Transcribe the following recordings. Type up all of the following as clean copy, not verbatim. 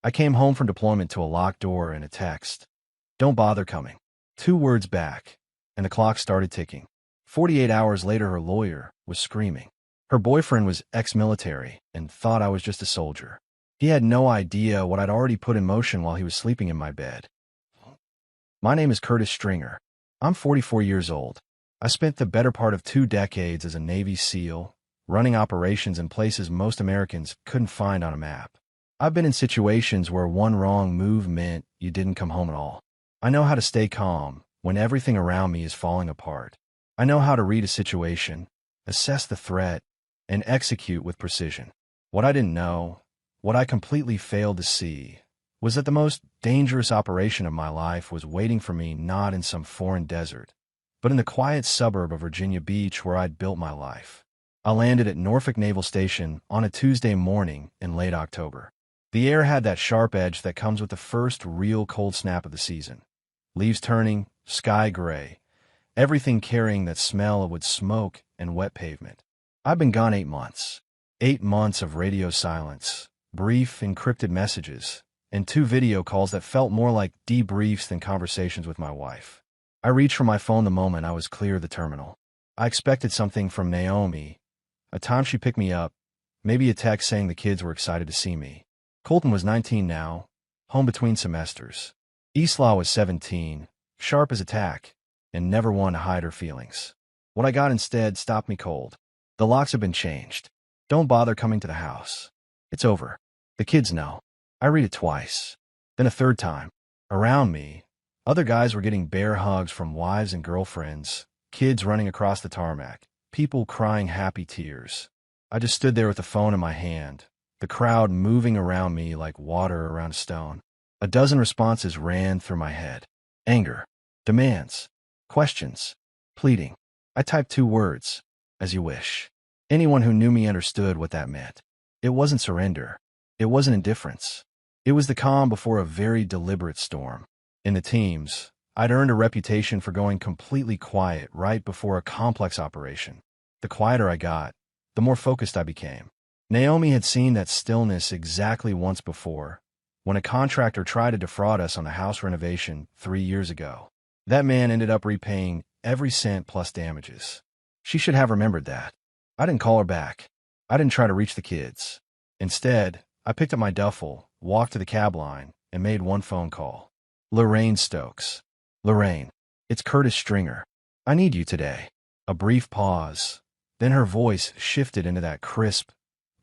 I came home from deployment to a locked door and a text. Don't bother coming. 2 words back, and the clock started ticking. 48 hours later, her lawyer was screaming. Her boyfriend was ex-military and thought I was just a soldier. He had no idea what I'd already put in motion while he was sleeping in my bed. My name is Curtis Stringer. I'm 44 years old. I spent the better part of 2 decades as a Navy SEAL, running operations in places most Americans couldn't find on a map. I've been in situations where one wrong move meant you didn't come home at all. I know how to stay calm when everything around me is falling apart. I know how to read a situation, assess the threat, and execute with precision. What I didn't know, what I completely failed to see, was that the most dangerous operation of my life was waiting for me not in some foreign desert, but in the quiet suburb of Virginia Beach where I'd built my life. I landed at Norfolk Naval Station on a Tuesday morning in late October. The air had that sharp edge that comes with the first real cold snap of the season. Leaves turning, sky gray, everything carrying that smell of wood smoke and wet pavement. I've been gone 8 months. 8 months of radio silence, brief encrypted messages, and 2 video calls that felt more like debriefs than conversations with my wife. I reached for my phone the moment I was clear of the terminal. I expected something from Naomi, a time she picked me up, maybe a text saying the kids were excited to see me. Colton was 19 now, home between semesters. Eastlaw was 17, sharp as a tack, and never one to hide her feelings. What I got instead stopped me cold. The locks have been changed. Don't bother coming to the house. It's over. The kids know. I read it twice. Then a third time. Around me, other guys were getting bear hugs from wives and girlfriends, kids running across the tarmac, people crying happy tears. I just stood there with the phone in my hand, the crowd moving around me like water around a stone. A dozen responses ran through my head. Anger, demands, questions, pleading. I typed 2 words, as you wish. Anyone who knew me understood what that meant. It wasn't surrender. It wasn't indifference. It was the calm before a very deliberate storm. In the teams, I'd earned a reputation for going completely quiet right before a complex operation. The quieter I got, the more focused I became. Naomi had seen that stillness exactly once before, when a contractor tried to defraud us on the house renovation 3 years ago. That man ended up repaying every cent plus damages. She should have remembered that. I didn't call her back. I didn't try to reach the kids. Instead, I picked up my duffel, walked to the cab line, and made 1 phone call. Lorraine Stokes. Lorraine, it's Curtis Stringer. I need you today. A brief pause. Then her voice shifted into that crisp,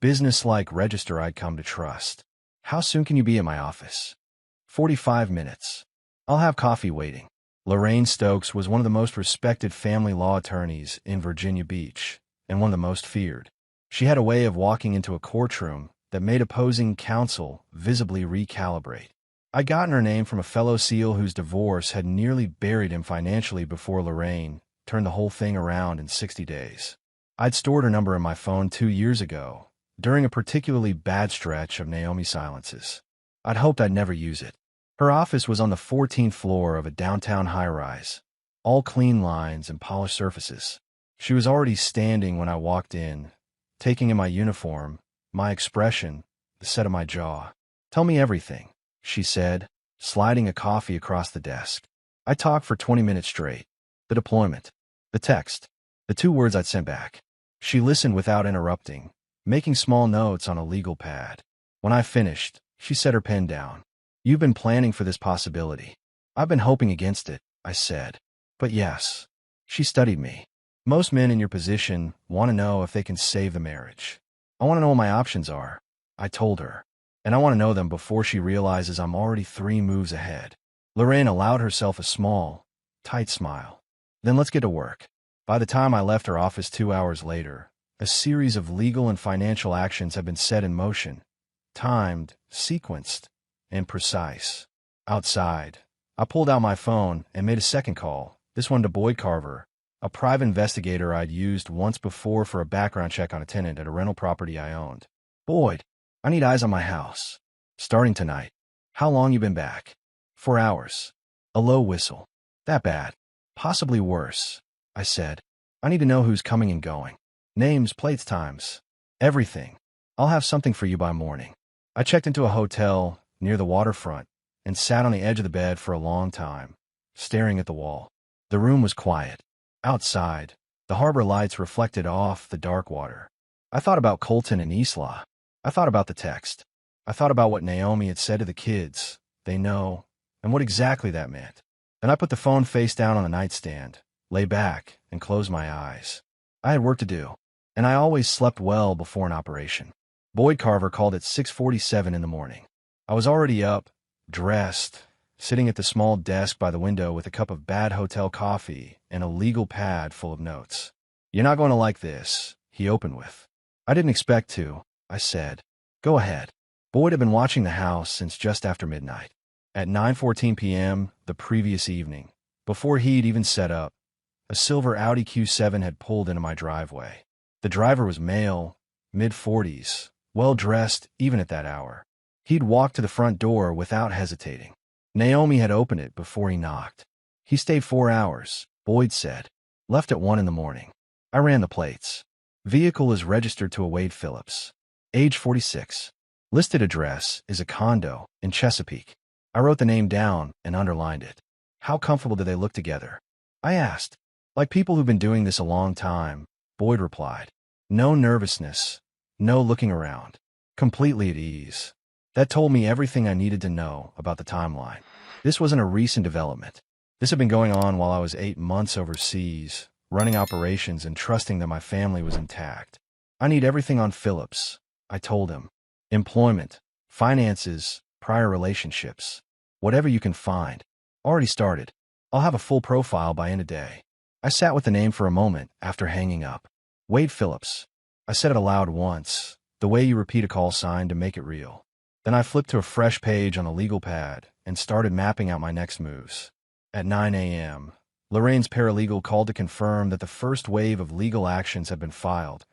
business-like register I'd come to trust. How soon can you be in my office? 45 minutes. I'll have coffee waiting. Lorraine Stokes was one of the most respected family law attorneys in Virginia Beach, and one of the most feared. She had a way of walking into a courtroom that made opposing counsel visibly recalibrate. I'd gotten her name from a fellow SEAL whose divorce had nearly buried him financially before Lorraine turned the whole thing around in 60 days. I'd stored her number in my phone 2 years ago, during a particularly bad stretch of Naomi silences. I'd hoped I'd never use it. Her office was on the 14th floor of a downtown high-rise, all clean lines and polished surfaces. She was already standing when I walked in, taking in my uniform, my expression, the set of my jaw. Tell me everything, she said, sliding a coffee across the desk. I talked for 20 minutes straight. The deployment, the text, the 2 words I'd sent back. She listened without interrupting, making small notes on a legal pad. When I finished, she set her pen down. You've been planning for this possibility. I've been hoping against it, I said. But yes. She studied me. Most men in your position want to know if they can save the marriage. I want to know what my options are, I told her. And I want to know them before she realizes I'm already 3 moves ahead. Lorraine allowed herself a small, tight smile. Then let's get to work. By the time I left her office 2 hours later, a series of legal and financial actions had been set in motion, timed, sequenced, and precise. Outside, I pulled out my phone and made a second call, this one to Boyd Carver, a private investigator I'd used once before for a background check on a tenant at a rental property I owned. Boyd, I need eyes on my house. Starting tonight. How long you been back? 4 hours. A low whistle. That bad. Possibly worse, I said. I need to know who's coming and going. Names, plates, times. Everything. I'll have something for you by morning. I checked into a hotel near the waterfront, and sat on the edge of the bed for a long time, staring at the wall. The room was quiet. Outside, the harbor lights reflected off the dark water. I thought about Colton and Isla. I thought about the text. I thought about what Naomi had said to the kids. They know, and what exactly that meant. Then I put the phone face down on the nightstand, lay back, and closed my eyes. I had work to do, and I always slept well before an operation. Boyd Carver called at 6:47 in the morning. I was already up, dressed, sitting at the small desk by the window with a cup of bad hotel coffee and a legal pad full of notes. "You're not going to like this," he opened with. "I didn't expect to," I said. "Go ahead." Boyd had been watching the house since just after midnight. At 9:14 p.m. the previous evening, before he'd even set up, a silver Audi Q7 had pulled into my driveway. The driver was male, mid-40s, well-dressed even at that hour. He'd walked to the front door without hesitating. Naomi had opened it before he knocked. "He stayed 4 hours," Boyd said. "Left at 1 in the morning." I ran the plates. Vehicle is registered to a Wade Phillips. Age 46. Listed address is a condo in Chesapeake. I wrote the name down and underlined it. "How comfortable do they look together?" I asked. "Like people who've been doing this a long time," Boyd replied. "No nervousness, no looking around. Completely at ease." That told me everything I needed to know about the timeline. This wasn't a recent development. This had been going on while I was 8 months overseas, running operations and trusting that my family was intact. "I need everything on Phillips," I told him. "Employment, finances, prior relationships. Whatever you can find." "Already started. I'll have a full profile by end of day." I sat with the name for a moment after hanging up. "Wade Phillips." I said it aloud once, the way you repeat a call sign to make it real. Then I flipped to a fresh page on the legal pad and started mapping out my next moves. At 9 a.m., Lorraine's paralegal called to confirm that the first wave of legal actions had been filed: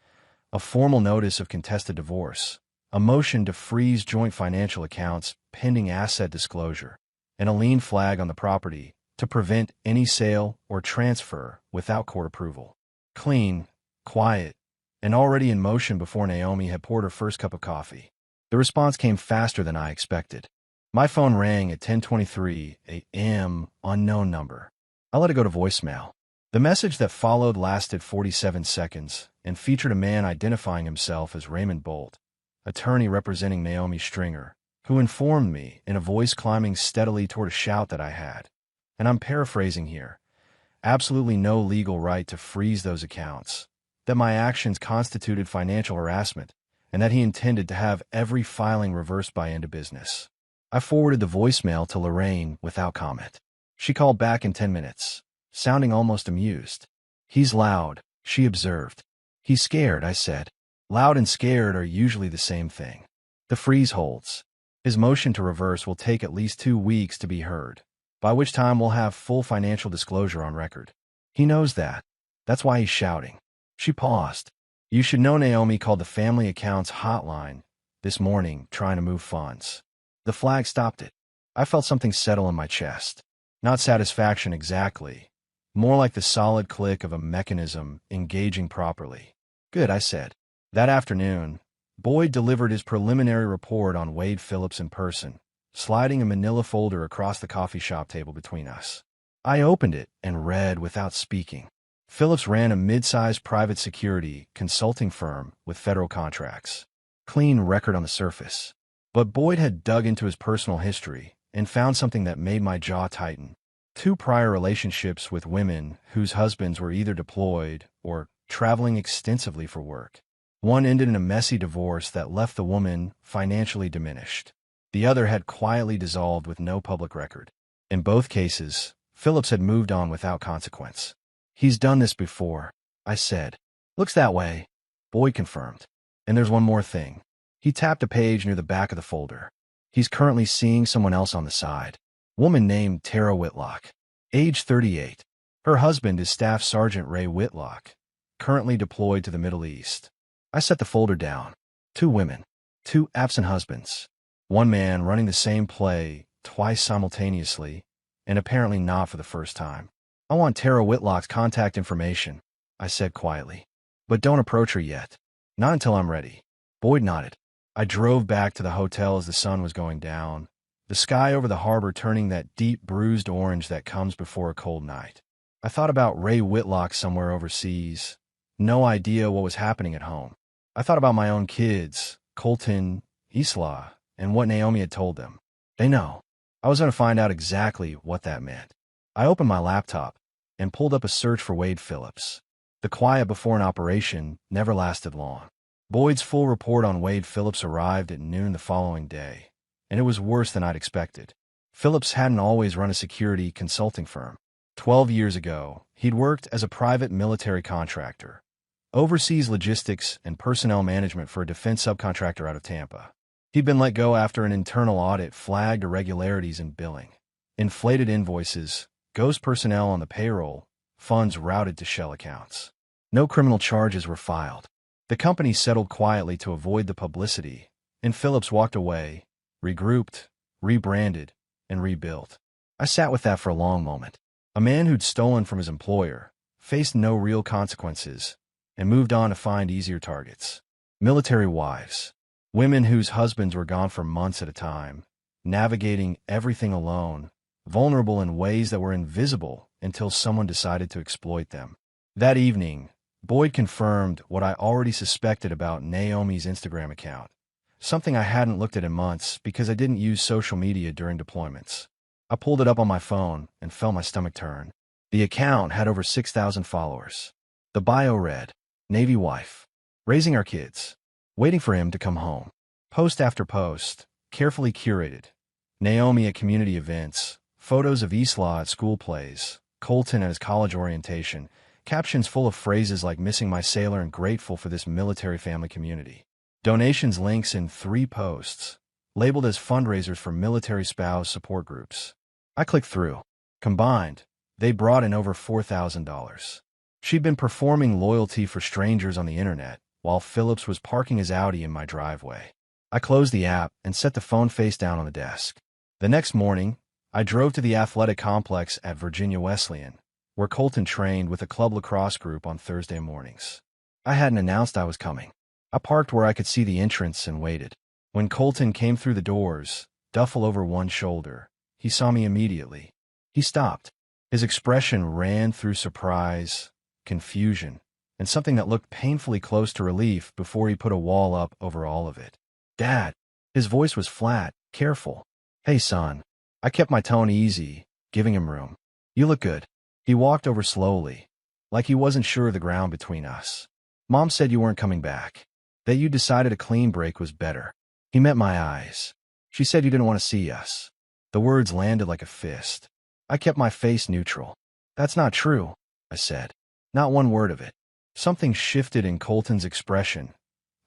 a formal notice of contested divorce, a motion to freeze joint financial accounts pending asset disclosure, and a lien flag on the property to prevent any sale or transfer without court approval. Clean, quiet, and already in motion before Naomi had poured her first cup of coffee. The response came faster than I expected. My phone rang at 10:23 a.m. unknown number. I let it go to voicemail. The message that followed lasted 47 seconds and featured a man identifying himself as Raymond Bolt, attorney representing Naomi Stringer, who informed me in a voice climbing steadily toward a shout that I had, and I'm paraphrasing here, absolutely no legal right to freeze those accounts, that my actions constituted financial harassment, and that he intended to have every filing reversed by end of business. I forwarded the voicemail to Lorraine without comment. She called back in 10 minutes, sounding almost amused. "He's loud," she observed. "He's scared," I said. Loud and scared are usually the same thing. The freeze holds. His motion to reverse will take at least 2 weeks to be heard, by which time we'll have full financial disclosure on record. He knows that. That's why he's shouting. She paused. "You should know Naomi called the family accounts hotline this morning trying to move funds." The flag stopped it. I felt something settle in my chest. Not satisfaction exactly, more like the solid click of a mechanism engaging properly. "Good," I said. That afternoon, Boyd delivered his preliminary report on Wade Phillips in person, sliding a manila folder across the coffee shop table between us. I opened it and read without speaking. Phillips ran a mid-sized private security consulting firm with federal contracts. Clean record on the surface. But Boyd had dug into his personal history and found something that made my jaw tighten. 2 prior relationships with women whose husbands were either deployed or traveling extensively for work. One ended in a messy divorce that left the woman financially diminished. The other had quietly dissolved with no public record. In both cases, Phillips had moved on without consequence. "He's done this before," I said. "Looks that way," Boyd confirmed. "And there's one more thing." He tapped a page near the back of the folder. "He's currently seeing someone else on the side. Woman named Tara Whitlock. Age 38. Her husband is Staff Sergeant Ray Whitlock, currently deployed to the Middle East." I set the folder down. 2 women. 2 absent husbands. One man running the same play twice simultaneously, and apparently not for the first time. "I want Tara Whitlock's contact information," I said quietly. "But don't approach her yet. Not until I'm ready." Boyd nodded. I drove back to the hotel as the sun was going down, the sky over the harbor turning that deep bruised orange that comes before a cold night. I thought about Ray Whitlock somewhere overseas. No idea what was happening at home. I thought about my own kids, Colton, Isla, and what Naomi had told them. They know. I was going to find out exactly what that meant. I opened my laptop and pulled up a search for Wade Phillips. The quiet before an operation never lasted long. Boyd's full report on Wade Phillips arrived at noon the following day, and it was worse than I'd expected. Phillips hadn't always run a security consulting firm. 12 years ago, he'd worked as a private military contractor, overseas logistics and personnel management for a defense subcontractor out of Tampa. He'd been let go after an internal audit flagged irregularities in billing, inflated invoices, ghost personnel on the payroll, funds routed to shell accounts. No criminal charges were filed. The company settled quietly to avoid the publicity, and Phillips walked away, regrouped, rebranded, and rebuilt. I sat with that for a long moment. A man who'd stolen from his employer, faced no real consequences, and moved on to find easier targets. Military wives. Women whose husbands were gone for months at a time, navigating everything alone, vulnerable in ways that were invisible until someone decided to exploit them. That evening, Boyd confirmed what I already suspected about Naomi's Instagram account, something I hadn't looked at in months because I didn't use social media during deployments. I pulled it up on my phone and felt my stomach turn. The account had over 6,000 followers. The bio read, Navy wife, raising our kids, waiting for him to come home. Post after post, carefully curated. Naomi at community events, photos of Isla at school plays, Colton at his college orientation, captions full of phrases like missing my sailor and grateful for this military family community. Donations links in 3 posts, labeled as fundraisers for military spouse support groups. I clicked through. Combined, they brought in over $4,000. She'd been performing loyalty for strangers on the internet, while Phillips was parking his Audi in my driveway. I closed the app and set the phone face down on the desk. The next morning, I drove to the athletic complex at Virginia Wesleyan, where Colton trained with a club lacrosse group on Thursday mornings. I hadn't announced I was coming. I parked where I could see the entrance and waited. When Colton came through the doors, duffel over one shoulder, he saw me immediately. He stopped. His expression ran through surprise, confusion, and something that looked painfully close to relief before he put a wall up over all of it. Dad. His voice was flat, careful. Hey, son. I kept my tone easy, giving him room. You look good. He walked over slowly, like he wasn't sure of the ground between us. Mom said you weren't coming back, that you decided a clean break was better. He met my eyes. She said you didn't want to see us. The words landed like a fist. I kept my face neutral. That's not true, I said. Not one word of it. Something shifted in Colton's expression,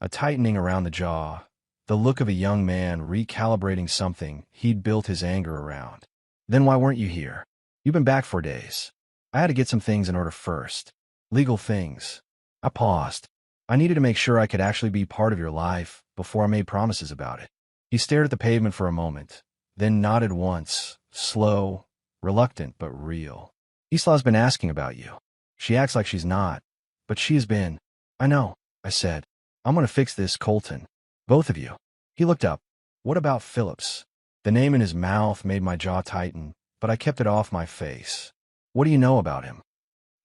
a tightening around the jaw, the look of a young man recalibrating something he'd built his anger around. Then why weren't you here? You've been back 4 days. I had to get some things in order first. Legal things. I paused. I needed to make sure I could actually be part of your life before I made promises about it. He stared at the pavement for a moment, then nodded once, slow, reluctant but real. Isla's been asking about you. She acts like she's not, but she has been. I know, I said. I'm going to fix this, Colton. Both of you. He looked up. What about Phillips? The name in his mouth made my jaw tighten, but I kept it off my face. What do you know about him?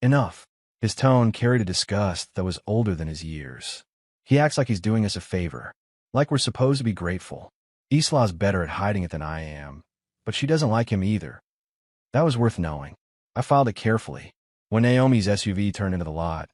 Enough. His tone carried a disgust that was older than his years. He acts like he's doing us a favor, like we're supposed to be grateful. Isla's better at hiding it than I am, but she doesn't like him either. That was worth knowing. I filed it carefully. When Naomi's SUV turned into the lot,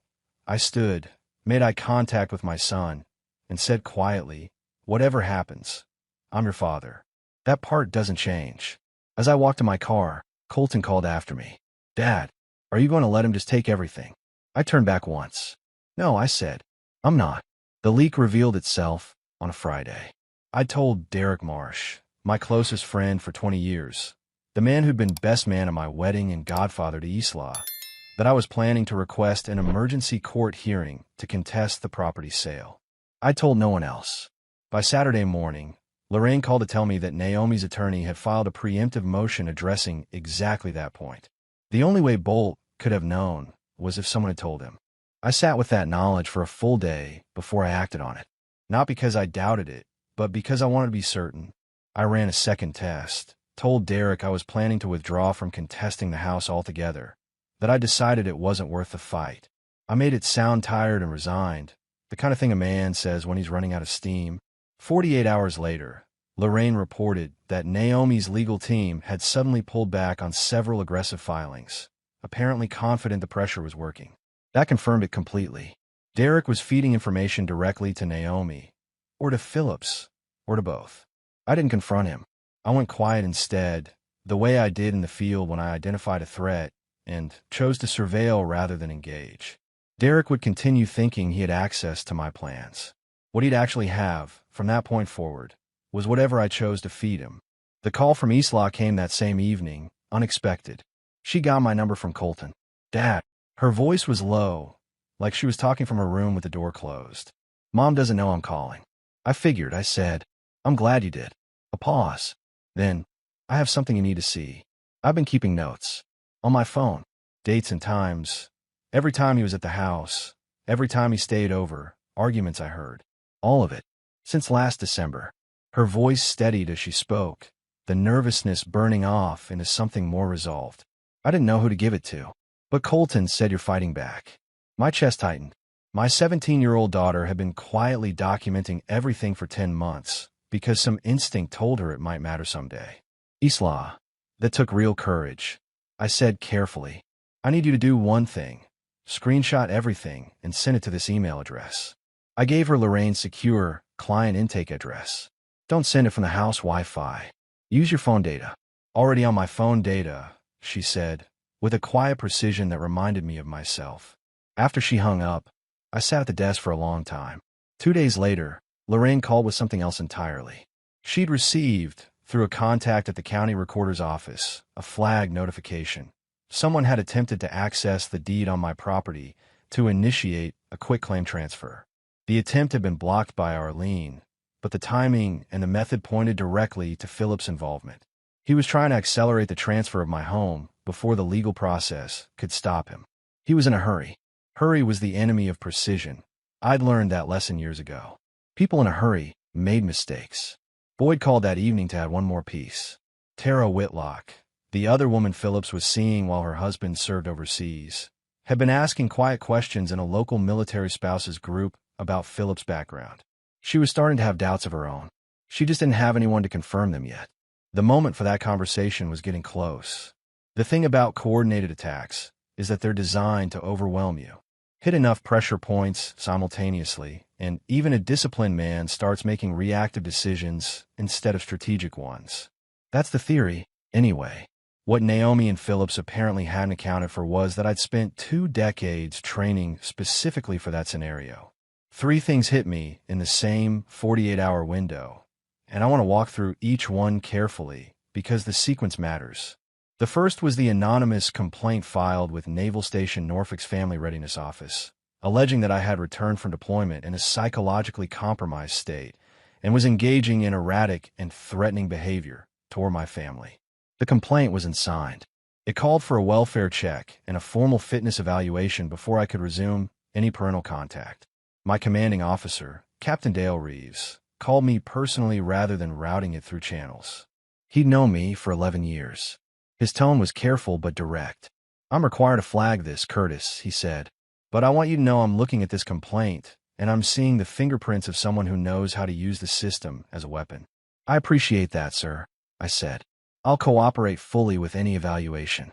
I stood, made eye contact with my son, and said quietly, whatever happens, I'm your father. That part doesn't change. As I walked to my car, Colton called after me. Dad, are you going to let him just take everything? I turned back once. No, I said. I'm not. The leak revealed itself on a Friday. I told Derek Marsh, my closest friend for 20 years, the man who'd been best man at my wedding and godfather to Isla, that I was planning to request an emergency court hearing to contest the property sale. I told no one else. By Saturday morning, Lorraine called to tell me that Naomi's attorney had filed a preemptive motion addressing exactly that point. The only way Bolt could have known was if someone had told him. I sat with that knowledge for a full day before I acted on it. Not because I doubted it, but because I wanted to be certain. I ran a second test, told Derek I was planning to withdraw from contesting the house altogether, that I decided it wasn't worth the fight. I made it sound tired and resigned, the kind of thing a man says when he's running out of steam. 48 hours later, Lorraine reported that Naomi's legal team had suddenly pulled back on several aggressive filings, apparently confident the pressure was working. That confirmed it completely. Derek was feeding information directly to Naomi, or to Phillips, or to both. I didn't confront him. I went quiet instead, the way I did in the field when I identified a threat, and chose to surveil rather than engage. Derek would continue thinking he had access to my plans. What he'd actually have, from that point forward, was whatever I chose to feed him. The call from Isla came that same evening, unexpected. She got my number from Colton. Dad. Her voice was low, like she was talking from her room with the door closed. Mom doesn't know I'm calling. I figured, I said. I'm glad you did. A pause. Then, I have something you need to see. I've been keeping notes. On my phone. Dates and times. Every time he was at the house. Every time he stayed over. Arguments I heard. All of it. Since last December. Her voice steadied as she spoke, the nervousness burning off into something more resolved. I didn't know who to give it to. But Colton said you're fighting back. My chest tightened. My 17-year-old daughter had been quietly documenting everything for 10 months because some instinct told her it might matter someday. Isla. That took real courage. I said carefully. I need you to do one thing. Screenshot everything and send it to this email address. I gave her Lorraine's secure client intake address. Don't send it from the house Wi-Fi. Use your phone data. Already on my phone data, she said, with a quiet precision that reminded me of myself. After she hung up, I sat at the desk for a long time. 2 days later, Lorraine called with something else entirely. She'd received, through a contact at the county recorder's office, a flag notification. Someone had attempted to access the deed on my property to initiate a quitclaim transfer. The attempt had been blocked by Arlene, but the timing and the method pointed directly to Philip's involvement. He was trying to accelerate the transfer of my home before the legal process could stop him. He was in a hurry. Hurry was the enemy of precision. I'd learned that lesson years ago. People in a hurry made mistakes. Boyd called that evening to add one more piece. Tara Whitlock, the other woman Phillips was seeing while her husband served overseas, had been asking quiet questions in a local military spouses group about Philip's background. She was starting to have doubts of her own. She just didn't have anyone to confirm them yet. The moment for that conversation was getting close. The thing about coordinated attacks is that they're designed to overwhelm you. Hit enough pressure points simultaneously, and even a disciplined man starts making reactive decisions instead of strategic ones. That's the theory, anyway. What Naomi and Phillips apparently hadn't accounted for was that I'd spent 2 decades training specifically for that scenario. 3 things hit me in the same 48-hour window, and I want to walk through each one carefully because the sequence matters. The first was the anonymous complaint filed with Naval Station Norfolk's Family Readiness Office, alleging that I had returned from deployment in a psychologically compromised state and was engaging in erratic and threatening behavior toward my family. The complaint was unsigned. It called for a welfare check and a formal fitness evaluation before I could resume any parental contact. My commanding officer, Captain Dale Reeves, called me personally rather than routing it through channels. He'd known me for 11 years. His tone was careful but direct. I'm required to flag this, Curtis, he said. But I want you to know I'm looking at this complaint, and I'm seeing the fingerprints of someone who knows how to use the system as a weapon. I appreciate that, sir, I said. I'll cooperate fully with any evaluation.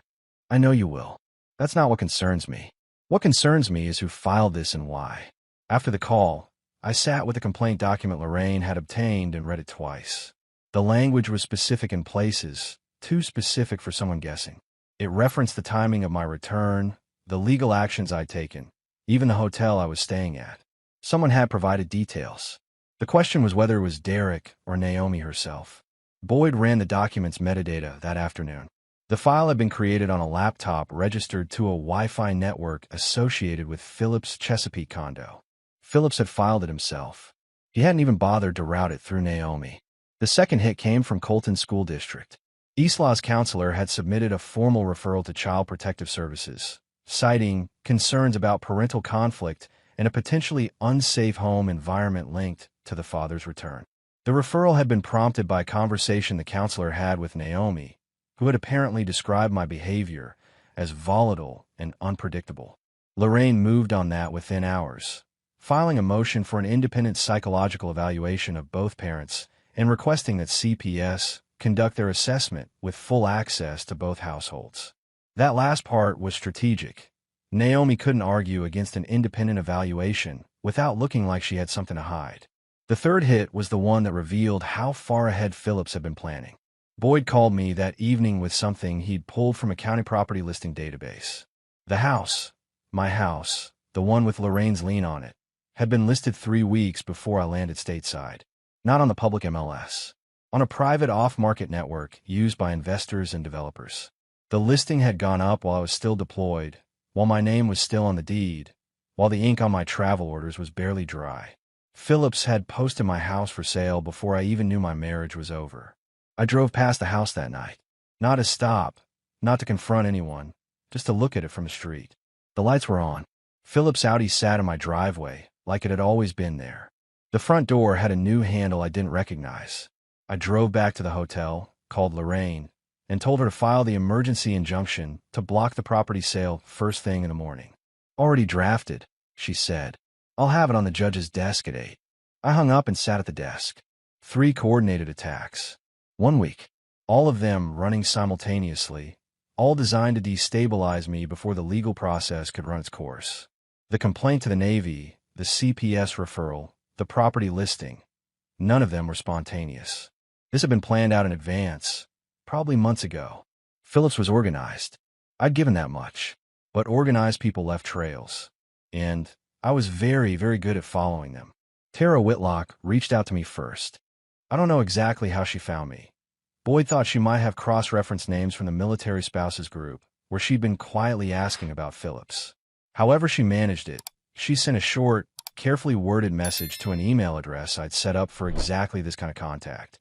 I know you will. That's not what concerns me. What concerns me is who filed this and why. After the call, I sat with the complaint document Lorraine had obtained and read it twice. The language was specific in places, too specific for someone guessing. It referenced the timing of my return, the legal actions I'd taken, even the hotel I was staying at. Someone had provided details. The question was whether it was Derek or Naomi herself. Boyd ran the document's metadata that afternoon. The file had been created on a laptop registered to a Wi-Fi network associated with Phillips' Chesapeake condo. Phillips had filed it himself. He hadn't even bothered to route it through Naomi. The second hit came from Colton School District. Isla's counselor had submitted a formal referral to Child Protective Services, citing concerns about parental conflict and a potentially unsafe home environment linked to the father's return. The referral had been prompted by a conversation the counselor had with Naomi, who had apparently described my behavior as volatile and unpredictable. Lorraine moved on that within hours, filing a motion for an independent psychological evaluation of both parents and requesting that CPS conduct their assessment with full access to both households. That last part was strategic. Naomi couldn't argue against an independent evaluation without looking like she had something to hide. The third hit was the one that revealed how far ahead Phillips had been planning. Boyd called me that evening with something he'd pulled from a county property listing database. The house, my house, the one with Lorraine's lien on it, had been listed 3 weeks before I landed stateside. Not on the public MLS. On a private off-market network used by investors and developers. The listing had gone up while I was still deployed, while my name was still on the deed, while the ink on my travel orders was barely dry. Phillips had posted my house for sale before I even knew my marriage was over. I drove past the house that night. Not to stop, not to confront anyone, just to look at it from the street. The lights were on. Phillips' Audi sat in my driveway, like it had always been there. The front door had a new handle I didn't recognize. I drove back to the hotel, called Lorraine, and told her to file the emergency injunction to block the property sale first thing in the morning. Already drafted, she said. I'll have it on the judge's desk at 8. I hung up and sat at the desk. 3 coordinated attacks. 1 week. All of them running simultaneously, all designed to destabilize me before the legal process could run its course. The complaint to the Navy, the CPS referral, the property listing, none of them were spontaneous. This had been planned out in advance, probably months ago. Phillips was organized. I'd given that much. But organized people left trails. And I was very, very good at following them. Tara Whitlock reached out to me first. I don't know exactly how she found me. Boyd thought she might have cross-referenced names from the military spouses group, where she'd been quietly asking about Phillips. However she managed it, she sent a short, carefully worded message to an email address I'd set up for exactly this kind of contact.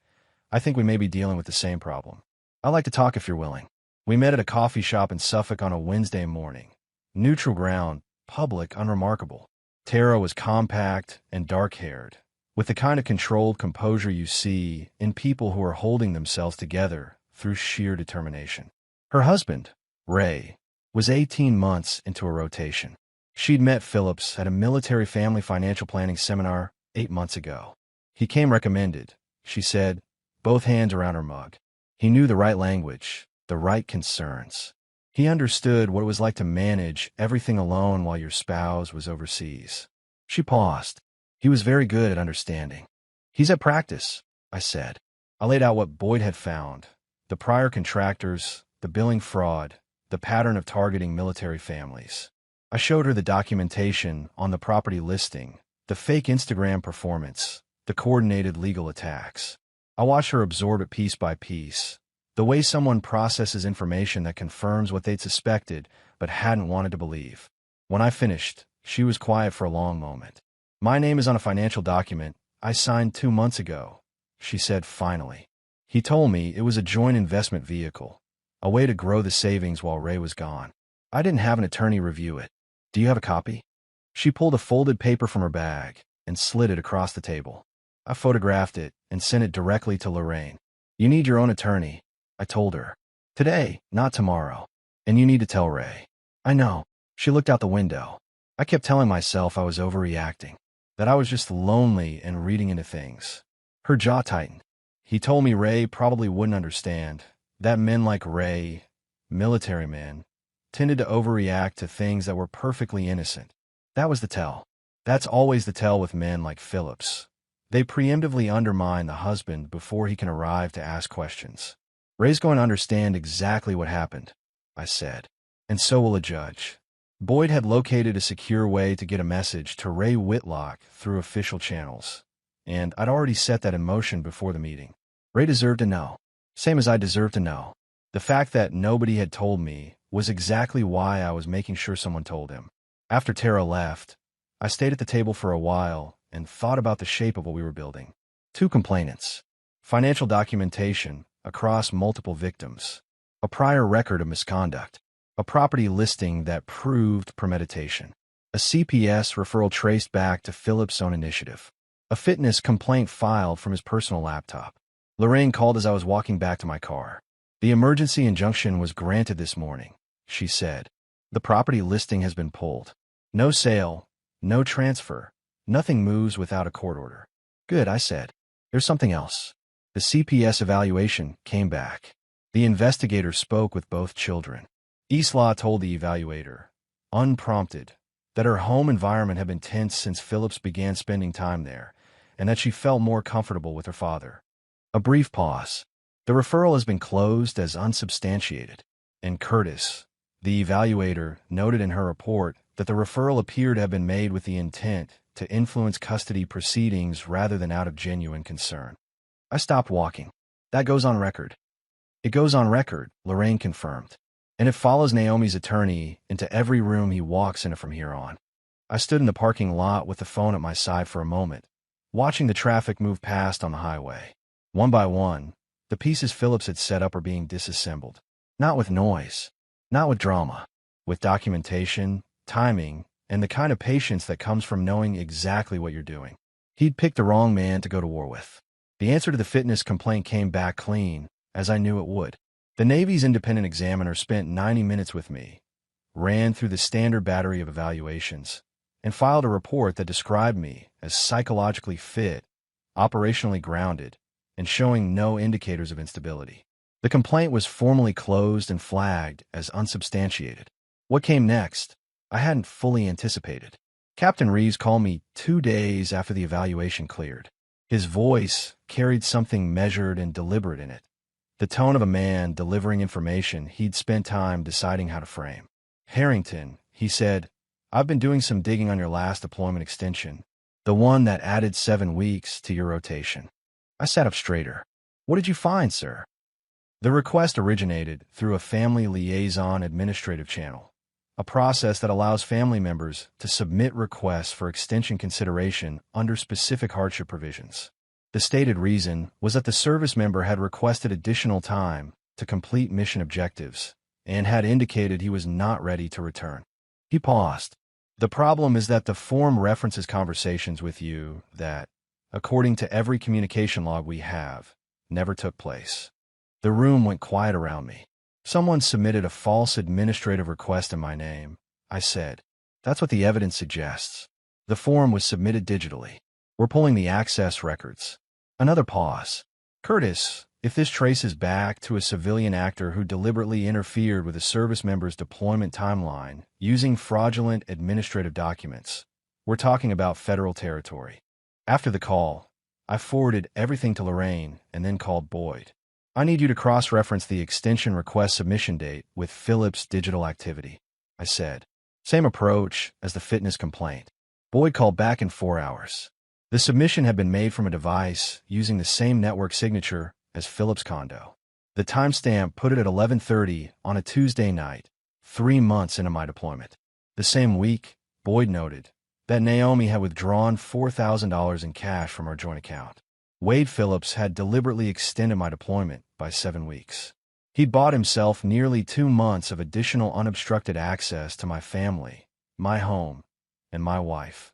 I think we may be dealing with the same problem. I'd like to talk if you're willing. We met at a coffee shop in Suffolk on a Wednesday morning. Neutral ground, public, unremarkable. Tara was compact and dark-haired, with the kind of controlled composure you see in people who are holding themselves together through sheer determination. Her husband, Ray, was 18 months into a rotation. She'd met Phillips at a military family financial planning seminar 8 months ago. He came recommended, she said, both hands around her mug. He knew the right language, the right concerns. He understood what it was like to manage everything alone while your spouse was overseas. She paused. He was very good at understanding. He's at practice, I said. I laid out what Boyd had found, the prior contractors, the billing fraud, the pattern of targeting military families. I showed her the documentation on the property listing, the fake Instagram performance, the coordinated legal attacks. I watched her absorb it piece by piece, the way someone processes information that confirms what they'd suspected but hadn't wanted to believe. When I finished, she was quiet for a long moment. My name is on a financial document I signed 2 months ago, she said finally. He told me it was a joint investment vehicle, a way to grow the savings while Ray was gone. I didn't have an attorney review it. Do you have a copy? She pulled a folded paper from her bag and slid it across the table. I photographed it and sent it directly to Lorraine. You need your own attorney, I told her. Today, not tomorrow. And you need to tell Ray. I know. She looked out the window. I kept telling myself I was overreacting, that I was just lonely and reading into things. Her jaw tightened. He told me Ray probably wouldn't understand, that men like Ray, military men, tended to overreact to things that were perfectly innocent. That was the tell. That's always the tell with men like Phillips. They preemptively undermine the husband before he can arrive to ask questions. Ray's going to understand exactly what happened, I said. And so will a judge. Boyd had located a secure way to get a message to Ray Whitlock through official channels. And I'd already set that in motion before the meeting. Ray deserved to know. Same as I deserved to know. The fact that nobody had told me was exactly why I was making sure someone told him. After Tara left, I stayed at the table for a while and thought about the shape of what we were building. 2 complainants. Financial documentation across multiple victims. A prior record of misconduct. A property listing that proved premeditation. A CPS referral traced back to Phillips' own initiative. A fitness complaint filed from his personal laptop. Lorraine called as I was walking back to my car. The emergency injunction was granted this morning, she said. The property listing has been pulled. No sale, no transfer, nothing moves without a court order. Good, I said. There's something else. The CPS evaluation came back. The investigator spoke with both children. Isla told the evaluator, unprompted, that her home environment had been tense since Phillips began spending time there, and that she felt more comfortable with her father. A brief pause. The referral has been closed as unsubstantiated. And Curtis, the evaluator, noted in her report that the referral appeared to have been made with the intent to influence custody proceedings rather than out of genuine concern. I stopped walking. That goes on record. It goes on record, Lorraine confirmed. And it follows Naomi's attorney into every room he walks into from here on. I stood in the parking lot with the phone at my side for a moment, watching the traffic move past on the highway. One by one, the pieces Phillips had set up are being disassembled. Not with noise, not with drama, with documentation, timing, and the kind of patience that comes from knowing exactly what you're doing. He'd picked the wrong man to go to war with. The answer to the fitness complaint came back clean, as I knew it would. The Navy's independent examiner spent 90 minutes with me, ran through the standard battery of evaluations, and filed a report that described me as psychologically fit, operationally grounded, and showing no indicators of instability. The complaint was formally closed and flagged as unsubstantiated. What came next, I hadn't fully anticipated. Captain Reeves called me 2 days after the evaluation cleared. His voice carried something measured and deliberate in it, the tone of a man delivering information he'd spent time deciding how to frame. Harrington, he said, I've been doing some digging on your last deployment extension, the one that added 7 weeks to your rotation. I sat up straighter. What did you find, sir? The request originated through a family liaison administrative channel, a process that allows family members to submit requests for extension consideration under specific hardship provisions. The stated reason was that the service member had requested additional time to complete mission objectives and had indicated he was not ready to return. He paused. The problem is that the form references conversations with you that, according to every communication log we have, never took place. The room went quiet around me. Someone submitted a false administrative request in my name, I said. That's what the evidence suggests. The form was submitted digitally. We're pulling the access records. Another pause. Curtis, if this traces back to a civilian actor who deliberately interfered with a service member's deployment timeline using fraudulent administrative documents, we're talking about federal territory. After the call, I forwarded everything to Lorraine and then called Boyd. I need you to cross-reference the extension request submission date with Phillips' digital activity, I said. Same approach as the fitness complaint. Boyd called back in 4 hours. The submission had been made from a device using the same network signature as Phillips' condo. The timestamp put it at 11:30 on a Tuesday night, 3 months into my deployment. The same week, Boyd noted that Naomi had withdrawn $4,000 in cash from our joint account. Wade Phillips had deliberately extended my deployment by 7 weeks. He'd bought himself nearly 2 months of additional unobstructed access to my family, my home, and my wife,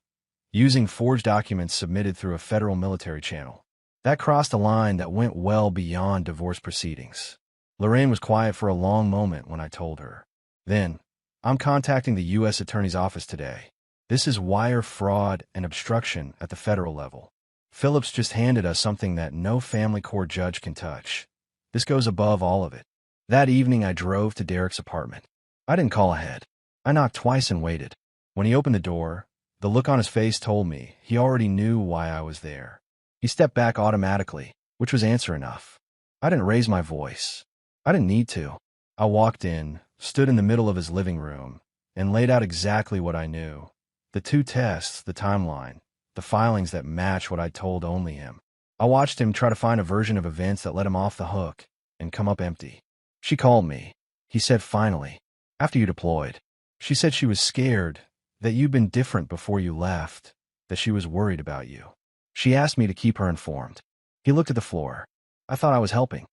using forged documents submitted through a federal military channel. That crossed a line that went well beyond divorce proceedings. Lorraine was quiet for a long moment when I told her. Then, I'm contacting the U.S. Attorney's Office today. This is wire fraud and obstruction at the federal level. Phillips just handed us something that no family court judge can touch. This goes above all of it. That evening, I drove to Derek's apartment. I didn't call ahead. I knocked twice and waited. When he opened the door, the look on his face told me he already knew why I was there. He stepped back automatically, which was answer enough. I didn't raise my voice. I didn't need to. I walked in, stood in the middle of his living room, and laid out exactly what I knew. The 2 tests, the timeline, the filings that match what I told only him. I watched him try to find a version of events that let him off the hook and come up empty. She called me, he said finally, after you deployed. She said she was scared, that you'd been different before you left, that she was worried about you. She asked me to keep her informed. He looked at the floor. I thought I was helping.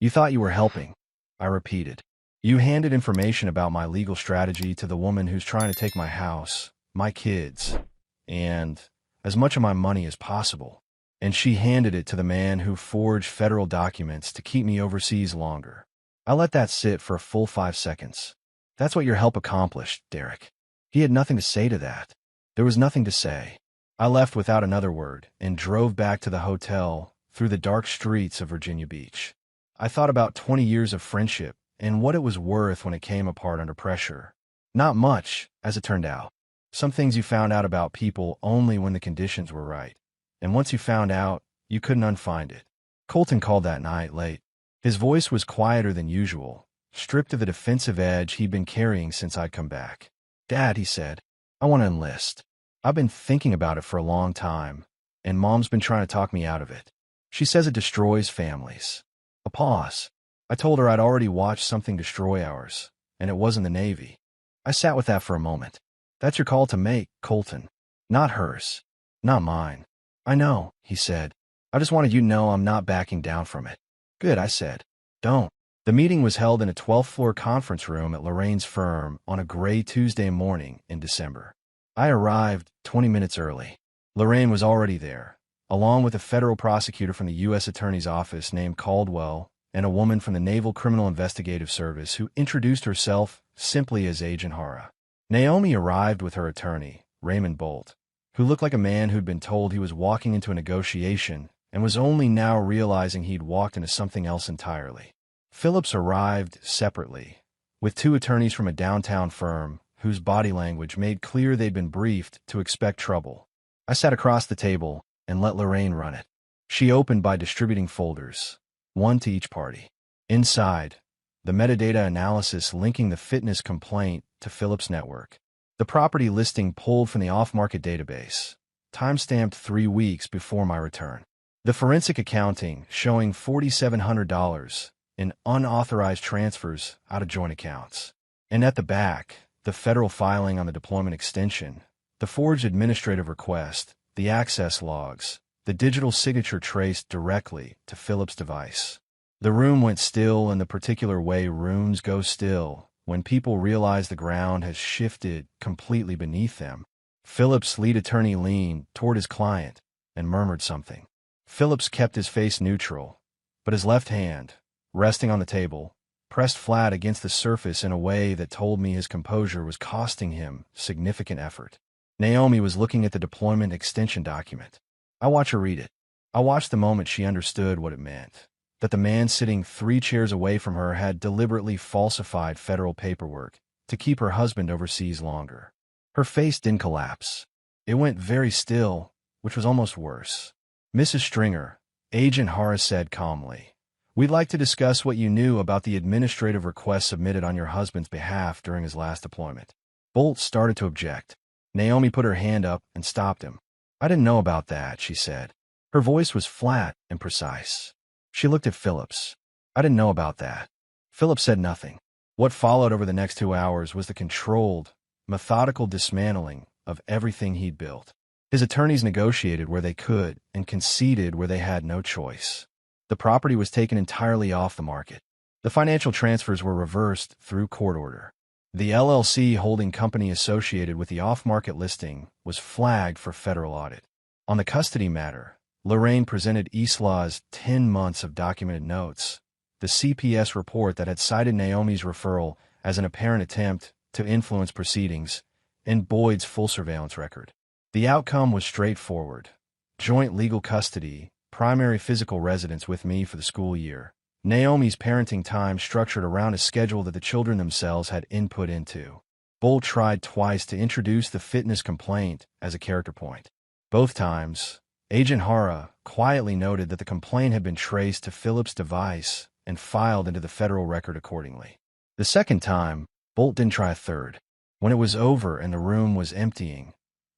You thought you were helping, I repeated. You handed information about my legal strategy to the woman who's trying to take my house, my kids, and as much of my money as possible. And she handed it to the man who forged federal documents to keep me overseas longer. I let that sit for a full 5 seconds. That's what your help accomplished, Derek. He had nothing to say to that. There was nothing to say. I left without another word and drove back to the hotel through the dark streets of Virginia Beach. I thought about 20 years of friendship and what it was worth when it came apart under pressure. Not much, as it turned out. Some things you found out about people only when the conditions were right. And once you found out, you couldn't unfind it. Colton called that night late. His voice was quieter than usual, stripped of the defensive edge he'd been carrying since I'd come back. "Dad," he said, "I want to enlist. I've been thinking about it for a long time, and Mom's been trying to talk me out of it. She says it destroys families." A pause. I told her I'd already watched something destroy ours, and it wasn't the Navy. I sat with that for a moment. "That's your call to make, Colton. Not hers. Not mine." "I know," he said. "I just wanted you to know I'm not backing down from it." "Good," I said. "Don't." The meeting was held in a 12th-floor conference room at Lorraine's firm on a gray Tuesday morning in December. I arrived 20 minutes early. Lorraine was already there, along with a federal prosecutor from the U.S. Attorney's Office named Caldwell and a woman from the Naval Criminal Investigative Service who introduced herself simply as Agent Hara. Naomi arrived with her attorney, Raymond Bolt, who looked like a man who'd been told he was walking into a negotiation and was only now realizing he'd walked into something else entirely. Phillips arrived separately, with 2 attorneys from a downtown firm whose body language made clear they'd been briefed to expect trouble. I sat across the table and let Lorraine run it. She opened by distributing folders, one to each party. Inside, the metadata analysis linking the fitness complaint to Phillips' network. The property listing pulled from the off-market database, timestamped 3 weeks before my return. The forensic accounting showing $4,700 in unauthorized transfers out of joint accounts. And at the back, the federal filing on the deployment extension, the forged administrative request, the access logs, the digital signature traced directly to Phillips' device. The room went still in the particular way rooms go still when people realize the ground has shifted completely beneath them. Phillips' lead attorney leaned toward his client and murmured something. Phillips kept his face neutral, but his left hand, resting on the table, pressed flat against the surface in a way that told me his composure was costing him significant effort. Naomi was looking at the deployment extension document. I watched her read it. I watched the moment she understood what it meant, that the man sitting 3 chairs away from her had deliberately falsified federal paperwork to keep her husband overseas longer. Her face didn't collapse. It went very still, which was almost worse. "Mrs. Stringer," Agent Hara said calmly, "we'd like to discuss what you knew about the administrative request submitted on your husband's behalf during his last deployment." Bolt started to object. Naomi put her hand up and stopped him. "I didn't know about that," she said. Her voice was flat and precise. She looked at Phillips. "I didn't know about that." Phillips said nothing. What followed over the next 2 hours was the controlled, methodical dismantling of everything he'd built. His attorneys negotiated where they could and conceded where they had no choice. The property was taken entirely off the market. The financial transfers were reversed through court order. The LLC holding company associated with the off-market listing was flagged for federal audit. On the custody matter, Lorraine presented Isla's 10 months of documented notes, the CPS report that had cited Naomi's referral as an apparent attempt to influence proceedings, and Boyd's full surveillance record. The outcome was straightforward. Joint legal custody, primary physical residence with me for the school year. Naomi's parenting time structured around a schedule that the children themselves had input into. Bolt tried twice to introduce the fitness complaint as a character point. Both times, Agent Hara quietly noted that the complaint had been traced to Phillips' device and filed into the federal record accordingly. The second time, Bolt didn't try a third. When it was over and the room was emptying,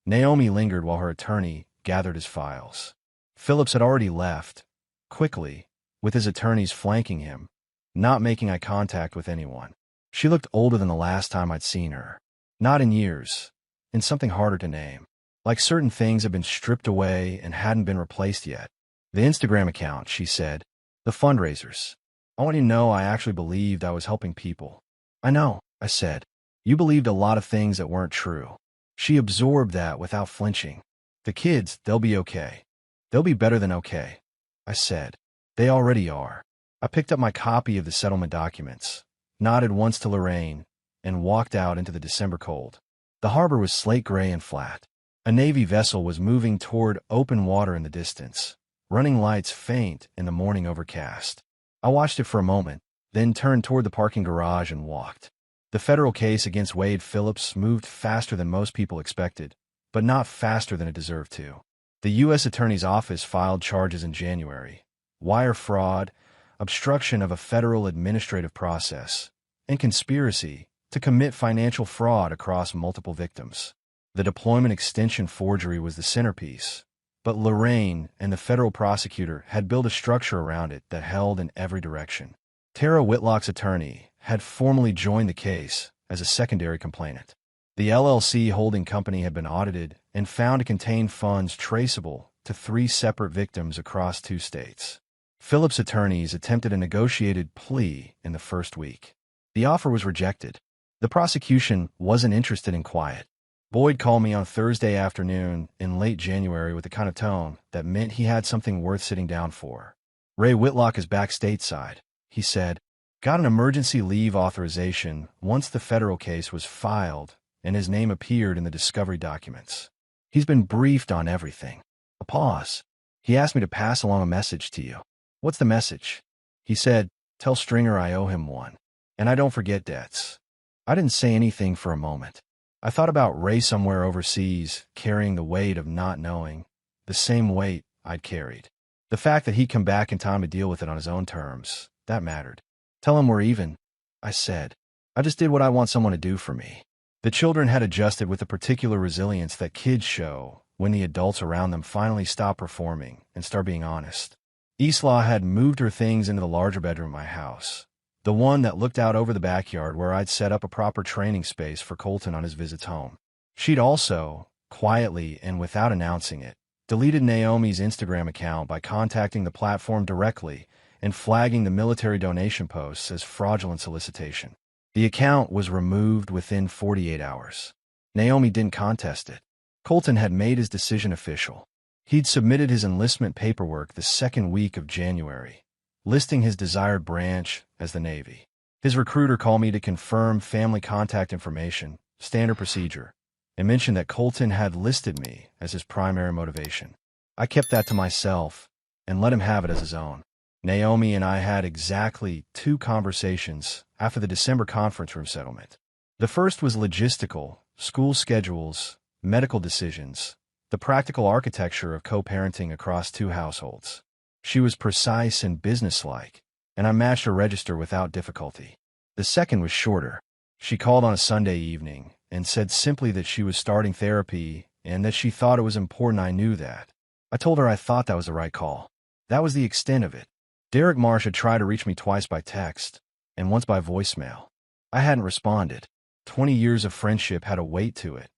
Naomi lingered while her attorney gathered his files. Phillips had already left, quickly, with his attorneys flanking him, not making eye contact with anyone. She looked older than the last time I'd seen her. Not in years, in something harder to name. Like certain things had been stripped away and hadn't been replaced yet. "The Instagram account," she said. "The fundraisers. I want you to know I actually believed I was helping people." "I know," I said. "You believed a lot of things that weren't true." She absorbed that without flinching. The kids, they'll be okay. They'll be better than okay, I said. They already are. I picked up my copy of the settlement documents, nodded once to Lorraine, and walked out into the December cold. The harbor was slate gray and flat. A Navy vessel was moving toward open water in the distance, running lights faint in the morning overcast. I watched it for a moment, then turned toward the parking garage and walked. The federal case against Wade Phillips moved faster than most people expected, but not faster than it deserved to. The U.S. Attorney's Office filed charges in January: wire fraud, obstruction of a federal administrative process, and conspiracy to commit financial fraud across multiple victims. The deployment extension forgery was the centerpiece, but Lorraine and the federal prosecutor had built a structure around it that held in every direction. Tara Whitlock's attorney had formally joined the case as a secondary complainant. The LLC holding company had been audited and found to contain funds traceable to 3 separate victims across 2 states. Phillips' attorneys attempted a negotiated plea in the first week. The offer was rejected. The prosecution wasn't interested in quiet. Boyd called me on Thursday afternoon in late January with the kind of tone that meant he had something worth sitting down for. "Ray Whitlock is back stateside," he said. "Got an emergency leave authorization once the federal case was filed and his name appeared in the discovery documents. He's been briefed on everything." A pause. "He asked me to pass along a message to you." "What's the message?" He said, "Tell Stringer I owe him one. And I don't forget debts." I didn't say anything for a moment. I thought about Ray somewhere overseas, carrying the weight of not knowing, the same weight I'd carried. The fact that he'd come back in time to deal with it on his own terms, that mattered. "Tell him we're even," I said. "I just did what I want someone to do for me." The children had adjusted with the particular resilience that kids show when the adults around them finally stop performing and start being honest. Eslaw had moved her things into the larger bedroom of my house, the one that looked out over the backyard where I'd set up a proper training space for Colton on his visits home. She'd also, quietly and without announcing it, deleted Naomi's Instagram account by contacting the platform directly and flagging the military donation posts as fraudulent solicitation. The account was removed within 48 hours. Naomi didn't contest it. Colton had made his decision official. He'd submitted his enlistment paperwork the second week of January, listing his desired branch as the Navy. His recruiter called me to confirm family contact information, standard procedure, and mentioned that Colton had listed me as his primary motivation. I kept that to myself and let him have it as his own. Naomi and I had exactly 2 conversations after the December conference room settlement. The first was logistical, school schedules, medical decisions, the practical architecture of co-parenting across 2 households. She was precise and businesslike, and I matched her register without difficulty. The second was shorter. She called on a Sunday evening and said simply that she was starting therapy and that she thought it was important I knew that. I told her I thought that was the right call. That was the extent of it. Derek Marsh had tried to reach me twice by text and once by voicemail. I hadn't responded. 20 years of friendship had a weight to it,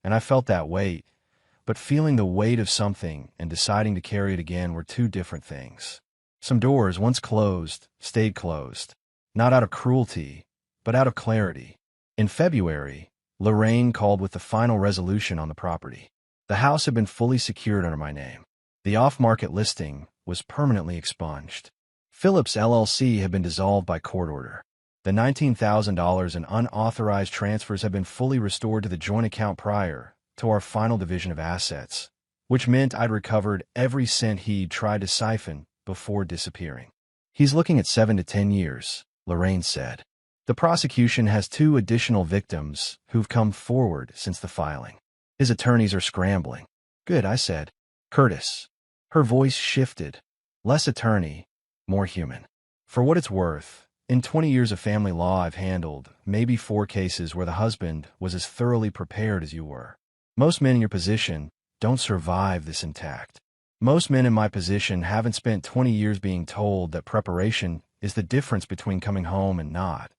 and I felt that weight, but feeling the weight of something and deciding to carry it again were 2 different things. Some doors, once closed, stayed closed, not out of cruelty, but out of clarity. In February, Lorraine called with the final resolution on the property. The house had been fully secured under my name. The off-market listing was permanently expunged. Phillips LLC had been dissolved by court order. The $19,000 in unauthorized transfers had been fully restored to the joint account prior to our final division of assets, which meant I'd recovered every cent he'd tried to siphon before disappearing. "He's looking at 7 to 10 years, Lorraine said. "The prosecution has 2 additional victims who've come forward since the filing. His attorneys are scrambling." "Good," I said. "Curtis." Her voice shifted. Less attorney, more human. "For what it's worth, in 20 years of family law I've handled maybe 4 cases where the husband was as thoroughly prepared as you were. Most men in your position don't survive this intact. Most men in my position haven't spent 20 years being told that preparation is the difference between coming home and not,"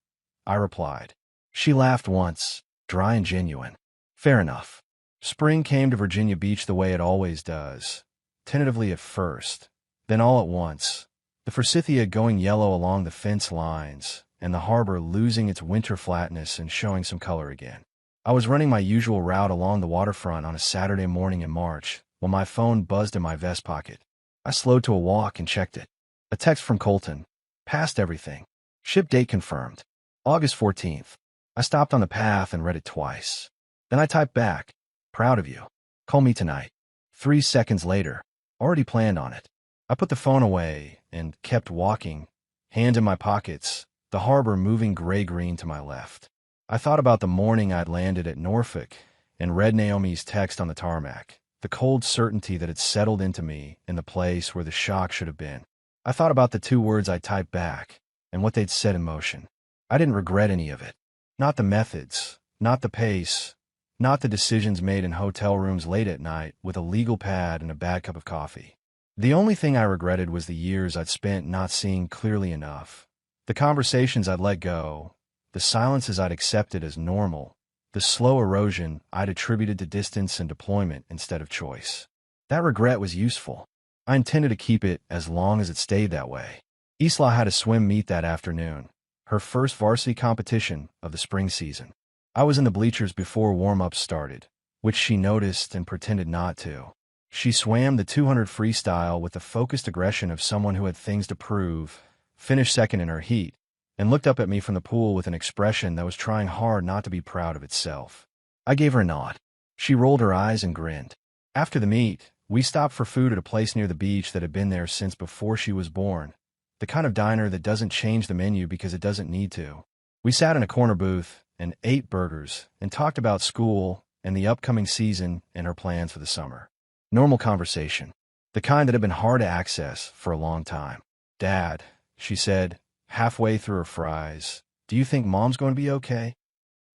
I replied. She laughed once, dry and genuine. "Fair enough." Spring came to Virginia Beach the way it always does, tentatively at first, then all at once, the forsythia going yellow along the fence lines, and the harbor losing its winter flatness and showing some color again. I was running my usual route along the waterfront on a Saturday morning in March, when my phone buzzed in my vest pocket. I slowed to a walk and checked it. A text from Colton. Passed everything. Ship date confirmed. August 14th. I stopped on the path and read it twice. Then I typed back. Proud of you. Call me tonight. 3 seconds later. Already planned on it. I put the phone away and kept walking, hands in my pockets, the harbor moving gray-green to my left. I thought about the morning I'd landed at Norfolk and read Naomi's text on the tarmac, the cold certainty that had settled into me in the place where the shock should have been. I thought about the 2 words I typed back and what they'd set in motion. I didn't regret any of it. Not the methods, not the pace, not the decisions made in hotel rooms late at night with a legal pad and a bad cup of coffee. The only thing I regretted was the years I'd spent not seeing clearly enough, the conversations I'd let go, the silences I'd accepted as normal, the slow erosion I'd attributed to distance and deployment instead of choice. That regret was useful. I intended to keep it as long as it stayed that way. Isla had a swim meet that afternoon, her first varsity competition of the spring season. I was in the bleachers before warm-ups started, which she noticed and pretended not to. She swam the 200 freestyle with the focused aggression of someone who had things to prove, finished second in her heat, and looked up at me from the pool with an expression that was trying hard not to be proud of itself. I gave her a nod. She rolled her eyes and grinned. After the meet, we stopped for food at a place near the beach that had been there since before she was born, the kind of diner that doesn't change the menu because it doesn't need to. We sat in a corner booth and ate burgers and talked about school and the upcoming season and her plans for the summer. Normal conversation, the kind that had been hard to access for a long time. Dad, she said, halfway through her fries, do you think Mom's going to be okay?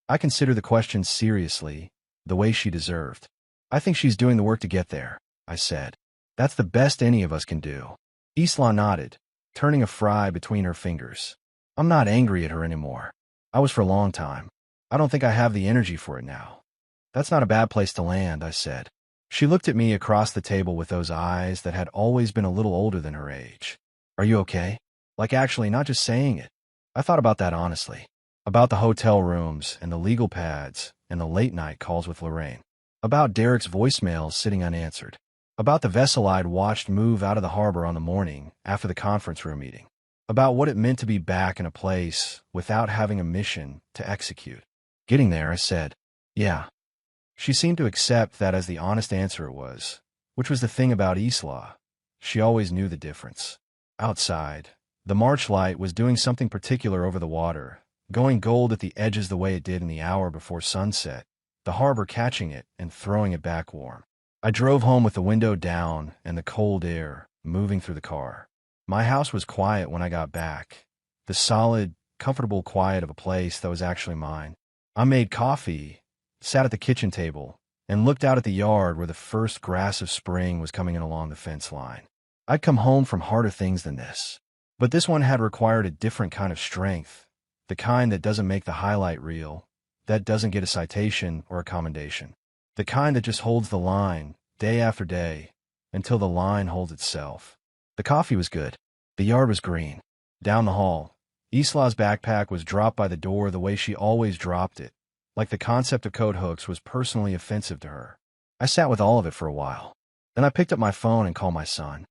I considered the question seriously, the way she deserved. I think she's doing the work to get there, I said. That's the best any of us can do. Isla nodded, turning a fry between her fingers. I'm not angry at her anymore. I was for a long time. I don't think I have the energy for it now. That's not a bad place to land, I said. She looked at me across the table with those eyes that had always been a little older than her age. Are you okay? Like actually, not just saying it. I thought about that honestly. About the hotel rooms and the legal pads and the late-night calls with Lorraine. About Derek's voicemails sitting unanswered. About the vessel I'd watched move out of the harbor on the morning after the conference room meeting. About what it meant to be back in a place without having a mission to execute. Getting there, I said, yeah. She seemed to accept that as the honest answer it was, which was the thing about Isla. She always knew the difference. Outside, the March light was doing something particular over the water, going gold at the edges the way it did in the hour before sunset, the harbor catching it and throwing it back warm. I drove home with the window down and the cold air moving through the car. My house was quiet when I got back, the solid, comfortable quiet of a place that was actually mine. I made coffee, sat at the kitchen table, and looked out at the yard where the first grass of spring was coming in along the fence line. I'd come home from harder things than this, but this one had required a different kind of strength, the kind that doesn't make the highlight reel, that doesn't get a citation or a commendation, the kind that just holds the line, day after day, until the line holds itself. The coffee was good. The yard was green. Down the hall, Isla's backpack was dropped by the door the way she always dropped it, like the concept of coat hooks was personally offensive to her. I sat with all of it for a while. Then I picked up my phone and called my son.